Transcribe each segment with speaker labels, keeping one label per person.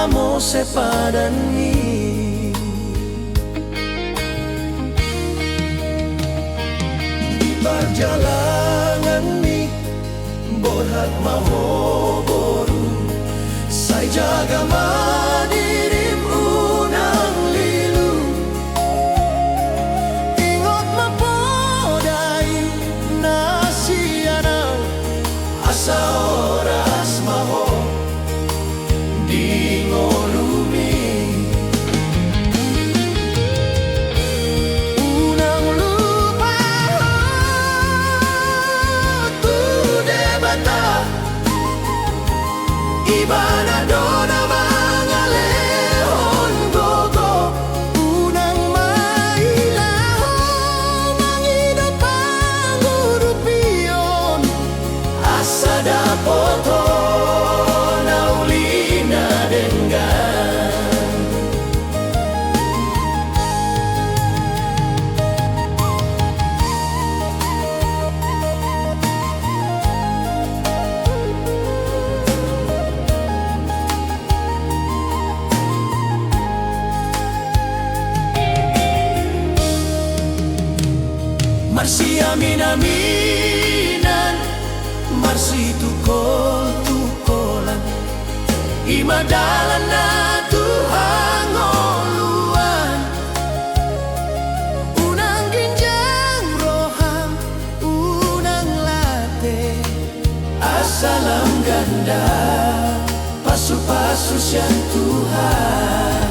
Speaker 1: amo sepadani. Berjalangan mi borhat mahoboru sai jaga madirim unang lilu ingot mapodai nasianang asa oras maho di ngolumi unang lupa tu debata ibana dona mangalehon gogo unang mailaho mangidot pangurupion asa dapoto naulina denggan Marsi amin-aminan Marsi tukol-tukolan Imadalan na Tuhan ngoluan Unang ginjang roham Unang late Asalam ganda Pasu-pasu siang Tuhan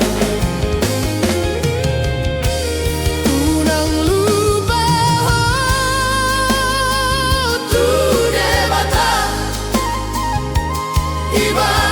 Speaker 1: Iba